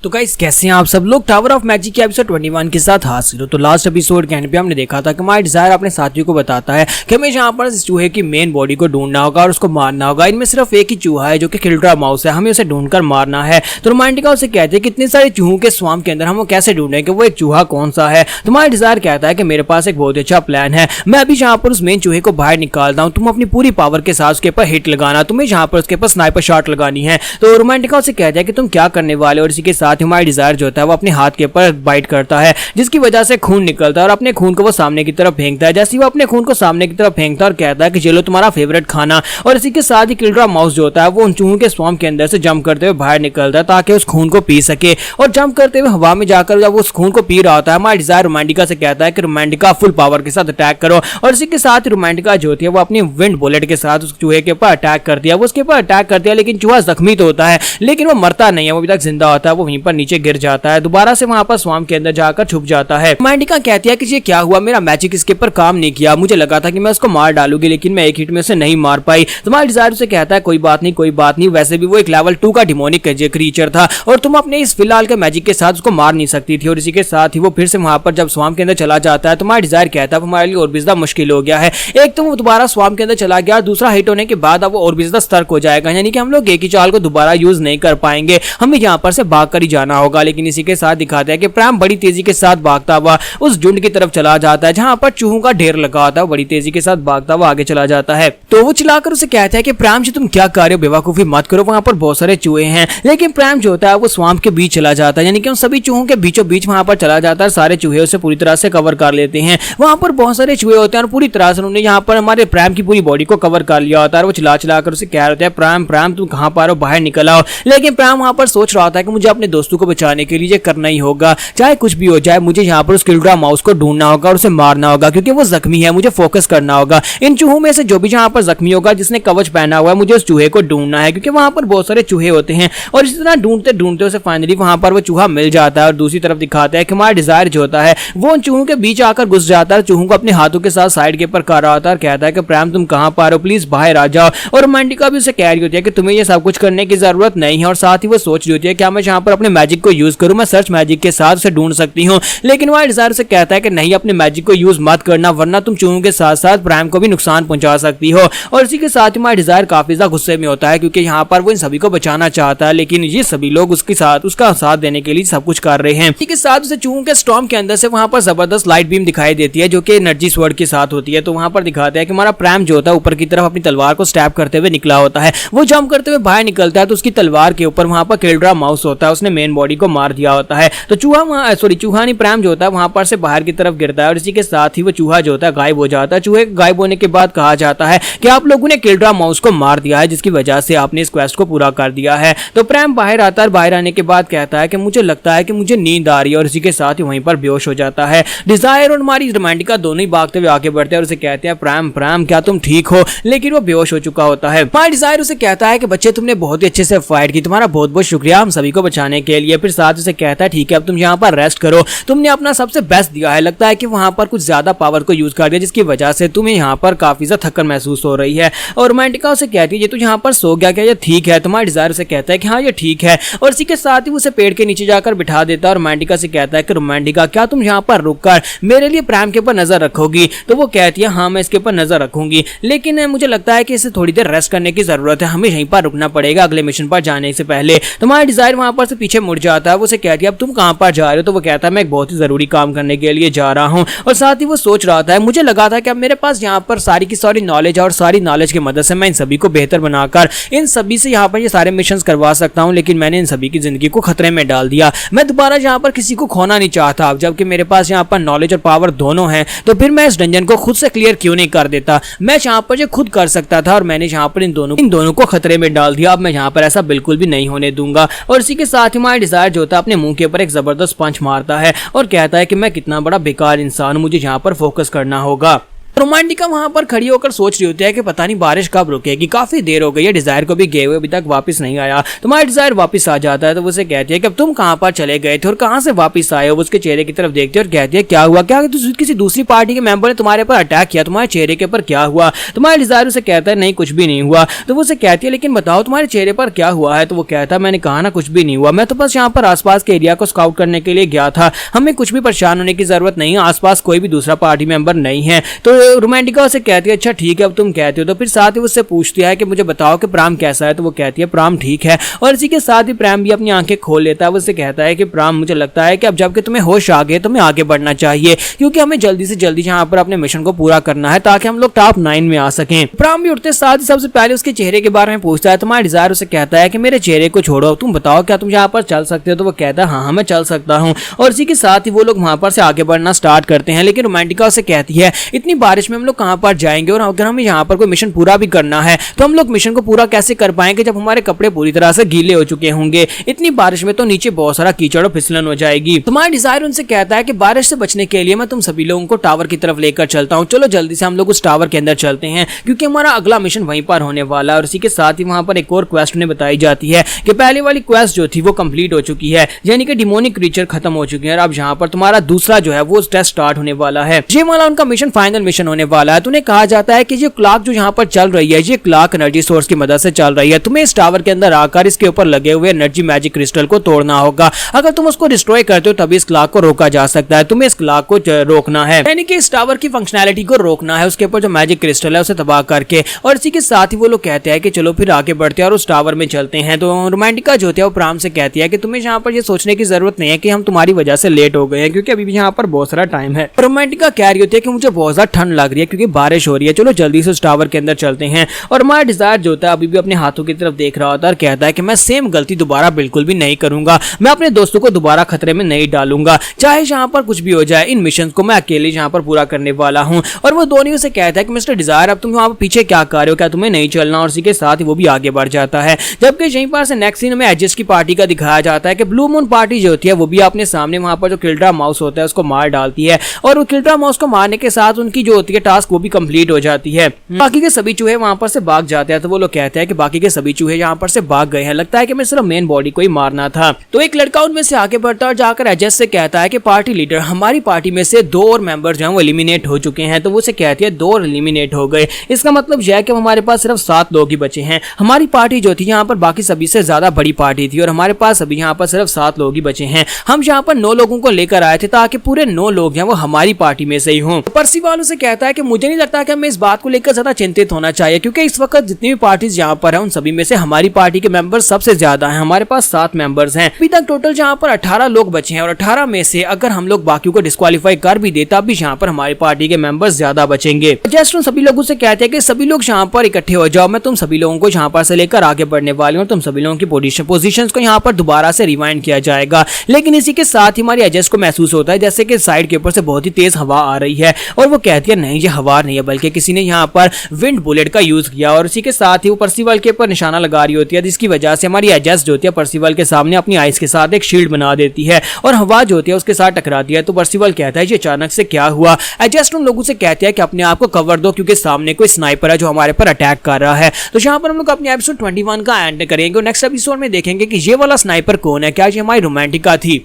तो गाइस कैसे हैं आप सब लोग। टावर ऑफ मैजिक के एपिसोड 21 के साथ हाजिर हो। तो लास्ट एपिसोड के एंड पे हमने देखा था कि माय डिजायर अपने साथियों को बताता है कि हमें यहाँ पर इस चूहे की मेन बॉडी को ढूंढना होगा और उसको मारना होगा। इनमें सिर्फ एक ही चूहा है जो कि किल्ड्रा माउस है, हमें उसे ढूंढकर मारना है। तो रोमांटिका उसे कहते हैं कि इतने सारे चूहों के स्वाम्प के अंदर हम कैसे ढूंढें कि वो एक चूहा कौन सा है। तो माय डिजायर कहता है कि मेरे पास एक बहुत अच्छा प्लान है, मैं अभी यहाँ पर उस मेन चूहे को बाहर निकालता हूँ, तुम अपनी पूरी पावर के साथ उसके ऊपर हिट लगाना, तुम्हें यहाँ पर उसके ऊपर स्नाइपर शॉट लगानी है। तो रोमांटिका उसे कहता है कि तुम क्या करने वाले हो, और इसी के साथ हमारी डिजायर जो होता है वो अपने हाथ के ऊपर बाइट करता है जिसकी वजह से खून निकलता है और अपने खून को वो सामने की तरफ फेंकता है। जैसे वो अपने खून को सामने की तरफ फेंकता है और कहता है कि चलो तुम्हारा फेवरेट खाना, और इसी के साथ ही किल्ड्रा माउस जो होता है वो उन चूहों के स्वाम्प के अंदर से जंप करते हुए बाहर निकलता है ताकि उस खून को पी सके। और जंप करते हुए हवा में जाकर जब वो उस खून को पी रहा होता है, हमारी डिजायर रोमांटिका से कहता है कि रोमांटिका फुल पावर के साथ अटैक करो। और इसी के साथ रोमांटिका जो होती है वो अपनी विंड बुलेट के साथ उस चूहे के ऊपर अटैक करती है। वो उसके ऊपर अटैक करती है लेकिन चूहा जख्मी तो होता है लेकिन वो मरता नहीं है, वो अभी तक जिंदा होता है। वो वहीं पर नीचे गिर जाता है, दोबारा से वहां पर स्वाम्प के अंदर जाकर छुप जाता है। रोमांटिका कहती है कि ये क्या हुआ, मेरा मैजिक इसके ऊपर काम नहीं किया, मुझे लगा था कि मैं उसको मार डालूंगी लेकिन मैं एक हिट में उसे नहीं मार पाई। तुम्हारी डिजायर उसे कहता है कोई बात नहीं कोई बात नहीं, वैसे भी वो एक लेवल 2 का डिमोनिक क्रीचर था और तुम अपने इस फिलहाल के मैजिक के साथ उसको मार नहीं सकती थी। और इसी के साथ ही वो फिर से वहां पर जब स्वाम्प के अंदर चला जाता है, तुम्हारी डिजायर कहता है हमारे लिए और भी ज्यादा मुश्किल हो गया है। एक तो वो दोबारा स्वाम्प के अंदर चला गया, दूसरा हिट होने के बाद अब वो और भी ज्यादा सतर्क हो जाएगा, यानी कि हम लोग एक ही चाल को दोबारा यूज नहीं कर पाएंगे, हमें यहाँ पर से भाग कर ही जाना होगा। लेकिन इसी के साथ दिखाते हैं कि प्राम बड़ी तेजी के साथ भागता हुआ उस झुंड की तरफ चला जाता है जहां पर चूहों का ढेर लगा होता है। बड़ी तेजी के साथ भागता हुआ आगे चला जाता है। तो वो चिल्लाकर उसे कहता है कि प्राम जी तुम क्या कर रहे हो, बेवकूफी मत करो, वहां पर बहुत सारे चूहे हैं। लेकिन प्राम जो होता है वो स्वाम्प के बीच चला जाता है, यानी कि उन सभी चूहों के बीचों बीच वहां पर चला जाता है। सारे चूहे उसे पूरी तरह से कवर कर लेते हैं। वहां पर बहुत सारे चूहे होते हैं और पूरी तरह से उन्होंने यहाँ पर हमारे प्राम की पूरी बॉडी को कवर कर लिया होता है। वो चिल्ला चिल्लाकर उसे कह रहे थे प्राम प्राम तुम कहां पर हो, बाहर निकल आओ। लेकिन प्राम वहां पर सोच रहा था कि मुझे अपने दोस्तों को बचाने के लिए करना ही होगा, चाहे कुछ भी हो जाए, मुझे यहाँ पर उस किल्ड्रा माउस को ढूंढना होगा और उसे मारना होगा क्योंकि वो जख्मी है, मुझे फोकस करना होगा। इन चूहों में से जो भी यहाँ पर जख्मी होगा जिसने कवच पहना हुआ है, मुझे उस चूहे को ढूंढना है क्योंकि वहां पर बहुत सारे चूहे होते हैं। और इस तरह ढूंढते ढूंढते उसे फाइनली वहां पर वो चूहा मिल जाता है। और दूसरी तरफ दिखाता है कि हमारा डिजायर जो होता है वो उन चूहों के बीच आकर घुस जाता है, चूहों को अपने हाथों के साथ साइड के ऊपर कर रहा होता है और कहता है कि प्राम तुम कहां पर हो, प्लीज बाहर आ जाओ। और रोमांटिका भी उसे कह रही होती है कि तुम्हें ये सब कुछ करने की जरूरत नहीं है। और साथ ही वो सोच रही होती है क्या मैं यहाँ पर अपने मैजिक को यूज करूं, मैं सर्च मैजिक के साथ उसे ढूंढ सकती हूँ। लेकिन वह डिजायर से कहता है कि नहीं, अपने मैजिक को यूज मत करना वरना तुम चूहों के साथ साथ प्राइम को भी नुकसान पहुंचा सकती हो। और इसी के साथ ही हमारा डिजायर काफी ज्यादा गुस्से में होता है क्योंकि यहाँ पर वो इन सभी को बचाना चाहता है लेकिन ये सभी लोग उसका साथ देने के लिए सब कुछ कर रहे हैं। इसी के साथ उसे चूहों के स्टॉर्म के अंदर से वहां पर जबरदस्त लाइट बीम दिखाई देती है जो कि एनर्जी स्वॉर्ड के साथ होती है। तो वहां पर दिखाता है कि हमारा प्राइम जो होता है ऊपर की तरफ अपनी तलवार को स्टैब करते हुए निकला होता है। वो जंप करते हुए बाहर निकलता है तो उसकी तलवार के ऊपर वहां पर किल्ड्रा माउस होता है, उसने मेन बॉडी को मार दिया होता है। तो चूहा नहीं प्राइम जो होता है वहां पर से बाहर की तरफ गिरता है और इसी के साथ ही वो चूहा जो होता है गायब हो जाता है। चूहे गायब होने के बाद कहा जाता है कि आप लोगों ने किल्ड्रा माउस को मार दिया है जिसकी वजह से आपने इस क्वेस्ट को पूरा कर दिया है। तो प्राइम बाहर आता है, बाहर आने के बाद कहता है कि मुझे लगता है कि मुझे नींद आ रही है और इसी के साथ ही वहीं पर बेहोश हो जाता है। डिजायर और हमारी रोमांटिका दोनों ही भागते हुए आगे बढ़ते हैं और उसे कहते हैं प्राइम प्राइम क्या तुम ठीक हो, लेकिन वो बेहोश हो चुका होता है। हमारा डिजायर उसे कहता है कि बच्चे तुमने बहुत ही अच्छे से फाइट की, तुम्हारा बहुत बहुत शुक्रिया हम सभी को बचाने के लिए। फिर साथ उसे कहता है ठीक है अब तुम यहाँ पर रेस्ट करो, तुमने अपना सबसे बेस्ट दिया है, लगता है कि वहां पर कुछ ज्यादा पावर को यूज कर दिया जिसकी वजह से तुम्हें यहाँ पर काफी ज्यादा थकन महसूस हो रही है। और रोमांटिका उसे कहती है ये तू यहाँ पर सो गया क्या, ये ठीक है। तुम्हारा डिजायर उसे कहता है कि हाँ ये ठीक है और इसी के साथ ही उसे पेड़ के नीचे जाकर बिठा देता है। और रोमांटिका से कहता है कि रोमांटिका क्या तुम यहाँ पर रुककर मेरे लिए प्राइम के ऊपर नजर रखोगी। तो वो कहती है हाँ मैं इसके ऊपर नजर रखूंगी लेकिन मुझे लगता है कि इसे थोड़ी देर रेस्ट करने की जरूरत है, हमें यहीं पर रुकना पड़ेगा अगले मिशन पर जाने से पहले। तुम्हारा डिजायर वहां पर से पीछे मुड़ जाता है, वो उसे कहती है अब तुम कहां पर जा रहे हो। तो वो कहता है मैं एक बहुत ही जरूरी काम करने के लिए जा रहा हूं। और साथ ही वो सोच रहा था मुझे लगा था कि अब मेरे पास यहाँ पर सारी की सारी नॉलेज है और सारी नॉलेज की मदद से मैं इन सभी को बेहतर बनाकर इन सभी से यहाँ पर ये सारे मिशन करवा सकता हूँ, लेकिन मैंने इन सभी की जिंदगी को खतरे में डाल दिया। मैं दोबारा यहाँ पर किसी को खोना नहीं चाहता, जबकि मेरे पास यहाँ पर नॉलेज और पावर दोनों हैं। तो फिर मैं इस डंजन को खुद से क्लियर क्यों नहीं कर देता, मैं यहाँ पर ये खुद कर सकता था और मैंने यहाँ पर इन दोनों को खतरे में डाल दिया। अब मैं यहाँ पर ऐसा बिल्कुल भी नहीं होने दूंगा। और इसी के साथ ही हमारा डिजायर जो होता है अपने मुंह के ऊपर एक जबरदस्त पंच मारता है और कहता है कि मैं कितना बड़ा बेकार इंसान हूं, मुझे यहाँ पर फोकस करना होगा। रोमांटिका वहां पर खड़ी होकर सोच रही होती है कि पता नहीं बारिश कब रुकेगी, काफी देर हो गई है, डिजायर को भी गए हुए अभी तक वापस नहीं आया। तुम्हारा डिजायर वापस आ जाता है तो उसे कहती है कि अब तुम कहां पर चले गए थे और कहां से वापस आए हो। उसके चेहरे की तरफ देखती है और कहती है क्या हुआ, क्या किसी दूसरी पार्टी के मेंबर ने तुम्हारे पर अटैक किया, तुम्हारे चेहरे के ऊपर क्या हुआ। तुम्हारा डिजायर उसे कहता है नहीं कुछ भी नहीं हुआ। तो वो उसे कहती है लेकिन बताओ तुम्हारे चेहरे पर क्या हुआ है। तो वो कहता है मैंने कहा ना कुछ भी नहीं हुआ, मैं तो बस यहाँ पर आसपास के एरिया को स्काउट करने के लिए गया था, हमें कुछ भी परेशान होने की जरूरत नहीं है, आसपास कोई भी दूसरा पार्टी मेंबर नहीं है। तो रोमांटिका उसे कहती है अच्छा ठीक है अब तुम कहते हो। तो फिर साथ ही उससे पूछती है कि मुझे बताओ कि प्राम कैसा है। तो वो कहती है प्राम ठीक है। और इसी के साथ ही प्राम भी अपनी आंखें खोल लेता है। वो उससे कहता है कि प्राम मुझे लगता है कि अब जबकि तुम्हें होश आ गए तुम्हें आगे बढ़ना चाहिए, क्योंकि हमें जल्दी से जल्दी यहाँ पर अपने मिशन को पूरा करना है ताकि हम लोग टॉप 9 में आ सकें। प्राम भी उठते साथ ही सबसे पहले उसके चेहरे के बारे में पूछता है। तुम्हारा डिजायर उसे कहता है कि मेरे चेहरे को छोड़ो, तुम बताओ क्या तुम यहाँ पर चल सकते हो। तो वो कहता है हाँ मैं चल सकता हूँ। और इसी के साथ ही वो लोग वहां पर से आगे बढ़ना स्टार्ट करते हैं। लेकिन रोमांटिका उसे कहती है इतनी बारिश में हम लोग कहां पर जाएंगे और अगर हमें यहाँ पर कोई मिशन पूरा भी करना है तो हम लोग मिशन को पूरा कैसे कर पाएंगे जब हमारे कपड़े पूरी तरह से गीले हो चुके होंगे। इतनी बारिश में तो नीचे बहुत सारा कीचड़ और फिसलन हो जाएगी। तुम्हारा डिजायर उनसे कहता है कि बारिश से बचने के लिए मैं तुम सभी लोगों को टावर की तरफ लेकर चलता हूँ, चलो जल्दी से हम लोग उस टावर के अंदर चलते हैं क्योंकि हमारा अगला मिशन वहीं पर होने वाला है। और इसी के साथ ही वहां पर एक और क्वेस्ट उन्हें बताई जाती है कि पहले वाली क्वेस्ट जो थी वो कंप्लीट हो चुकी है, यानी कि डिमोनिक क्रीचर खत्म हो चुके हैं और अब यहाँ पर तुम्हारा दूसरा जो है वो टेस्ट स्टार्ट होने वाला है। ये वाला उनका मिशन फाइनल मिशन होने वाला है। तो उन्हें कहा जाता है कि ये क्लॉक जो यहाँ पर चल रही है ये क्लॉक एनर्जी सोर्स की मदद से चल रही है, तुम्हें इस टावर के अंदर आकर इसके ऊपर लगे हुए एनर्जी मैजिक क्रिस्टल को तोड़ना होगा। अगर तुम उसको डिस्ट्रॉय करते हो तभी इस क्लॉक को रोका जा सकता है, तुम्हें इस क्लॉक को रोकना है, यानी कि इस टावर की फंक्शनैलिटी को रोकना है, उसके ऊपर जो मैजिक क्रिस्टल है उसे तबाह करके। और इसी के साथ ही वो लोग कहते हैं कि चलो फिर आगे बढ़ते हैं और उस टावर में चलते हैं। तो रोमांटिका जो होती है वो प्राम से कहती है कि तुम्हें यहाँ पर ये सोचने की जरूरत नहीं है कि हम तुम्हारी वजह से लेट हो गए हैं क्योंकि अभी भी यहाँ पर बहुत सारा टाइम है। रोमांटिका कह रही होती है कि मुझे बहुत ज्यादा ठंड लग रही है क्योंकि बारिश हो रही है, चलो जल्दी से उस टावर के अंदर चलते हैं। और हमारा डिजायर जो होता है अभी भी अपने हाथों की तरफ देख रहा होता है और कहता है कि मैं सेम गलती दोबारा बिल्कुल भी नहीं करूंगा, मैं अपने दोस्तों को दोबारा खतरे में नहीं डालूंगा, चाहे यहाँ पर कुछ भी हो जाए, इन मिशन को मैं अकेले यहाँ पर पूरा करने वाला हूँ। और वो दोनों से कहता है कि मिस्टर डिजायर अब तुम वहाँ पर पीछे क्या कर रहे हो, क्या तुम्हें नहीं चलना। और इसी के साथ ही वो भी आगे बढ़ जाता है। जबकि यहीं पर से नेक्स्ट सीन में एजेस की पार्टी का दिखाया जाता है कि ब्लू मून पार्टी जो होती है वो भी अपने सामने वहां पर जो किल्ड्रा माउस होता है उसको मार डालती है और वो किल्ड्रा माउस को मारने के साथ उनकी जो होती है टास्क वो भी कंप्लीट हो जाती है। बाकी के सभी चूहे वहां पर से भाग जाते हैं। तो वो लोग कहते हैं कि बाकी के सभी चूहे यहाँ पर से भाग गए हैं, लगता है कि मैं सिर्फ मेन बॉडी को ही मारना था। तो एक लड़का उनमें से आगे बढ़ता है और जाकर एजेस से कहता है कि पार्टी लीडर हमारी पार्टी में से 2 और मेंबर जो है वो एलिमिनेट हो चुके हैं। तो वो से कहती है 2 और एलिमिनेट हो गए, इसका मतलब यह है कि हमारे पास सिर्फ 7 लोग ही बचे हैं। हमारी पार्टी जो थी यहाँ पर बाकी सभी से ज्यादा बड़ी पार्टी थी और हमारे पास अभी यहाँ पर सिर्फ 7 लोग ही बचे हैं। हम यहाँ पर 9 लोगों को लेकर आए थे ताकि पूरे 9 लोग हैं वो हमारी पार्टी में से ही हों। पर्सिवाल उसे कहता है कि मुझे नहीं लगता कि हमें इस बात को लेकर ज्यादा चिंतित होना चाहिए क्योंकि इस वक्त जितनी भी पार्टीज यहाँ पर है उन सभी में से हमारी पार्टी के मेंबर्स सबसे ज्यादा हैं, हमारे पास 7 मेंबर्स हैं। अभी तक टोटल यहाँ पर 18 लोग बचे हैं और 18 में से अगर हम लोग बाकी को डिस्क्वालीफाई कर भी देता भी यहाँ पर हमारी पार्टी के मेंबर्स ज्यादा बचेंगे। जस्ट सभी लोगों से कहते हैं कि सभी लोग यहाँ पर इकट्ठे हो जाओ, मैं तुम सभी लोगों को यहाँ पर से लेकर आगे बढ़ने वाली हूँ, तुम सभी लोगों की पोजीशंस को यहाँ पर दोबारा से रिवाइंड किया जाएगा। लेकिन इसी के साथ ही हमारी एजेस को महसूस होता है जैसे कि साइड के ऊपर से बहुत ही तेज हवा आ रही है और वो कहती है नहीं ये हवा नहीं है बल्कि किसी ने यहाँ पर विंड बुलेट का यूज किया। और इसी के साथ ही वो पर्सिवाल के ऊपर निशाना लगा रही होती है जिसकी वजह से हमारी एजेस जो होती है पर्सिवाल के सामने अपनी आइस के साथ एक शील्ड बना देती है और हवा जो होती है उसके साथ टकराती है। तो पर्सिवाल कहता है ये अचानक से क्या हुआ। एजेस उन लोगों से कहते हैं कि अपने आप को कवर दो क्योंकि सामने कोई स्नाइपर है जो हमारे पर अटैक कर रहा है। तो यहाँ पर हम लोग अपने एपिसोड 21 का एंड करेंगे और नेक्स्ट एपिसोड में देखेंगे कि ये वाला स्नाइपर कौन है, क्या ये हमारी रोमांटिका थी।